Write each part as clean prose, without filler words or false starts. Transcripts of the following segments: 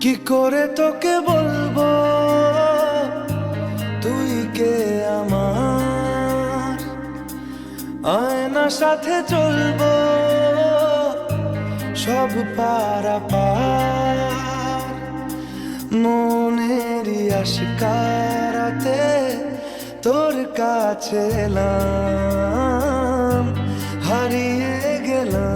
কি করে তোকে বলবো তুই কে আমার, আয়নার সাথে চলবো সব পারাপার, মনেরই আশকারাতে তোর কাছে এলাম, হারিয়ে গেলাম।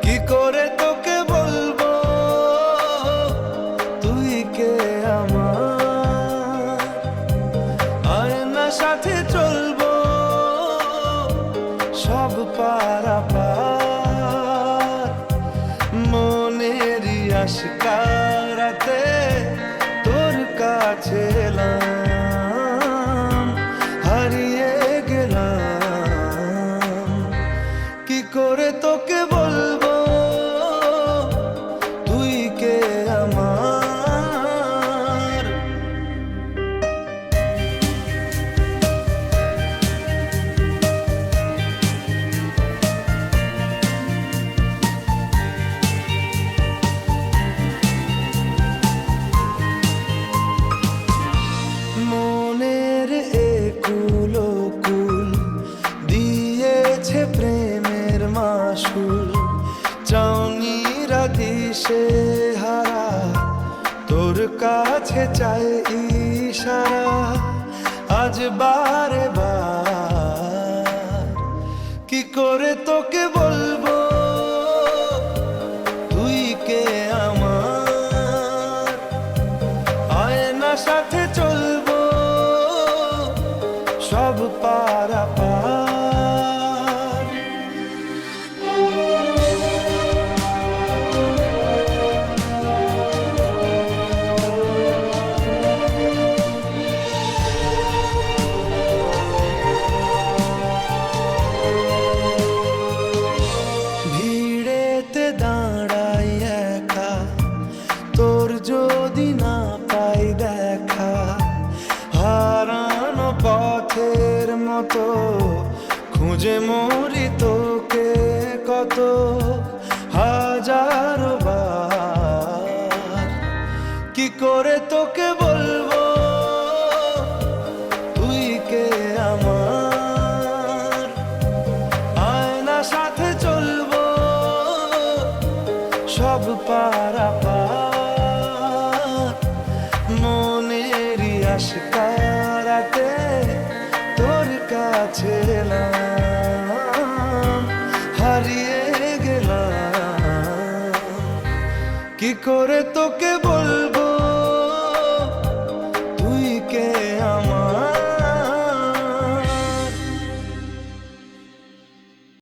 কি করে তোকে বলবো তুই কে আমার, আয়নার সাথে চলবো সব পারাপার, মনেরই আশকারাতে তোর কাছে এলাম, হারিয়ে গেলাম। কি করে তোকে বলবো তুই কে আমার। মনের একুল কুল দিয়েছে প্রেমের মাসুল, চাউনিরা দিশে হারা তোর কাছে চাই ইশারা, আজ বারে বার। কি করে তোকে বলবো তুই কে আমার, আয়নার সাথে চলবো সব পারাপার। ভিড়েতে দাঁড়াই একা, তোর যদি না পাই দেখা, হারানো পথের মতো খুঁজে মরি তোকে কত হাজারো বার। কি করে তোকে বলবো তুই কে আমার, আয়নার সাথে চলবো সব পারাপার, মনেরই আশকারাতে তোর কাছে এলাম, হারিয়ে গেলাম। কি করে তোকে বল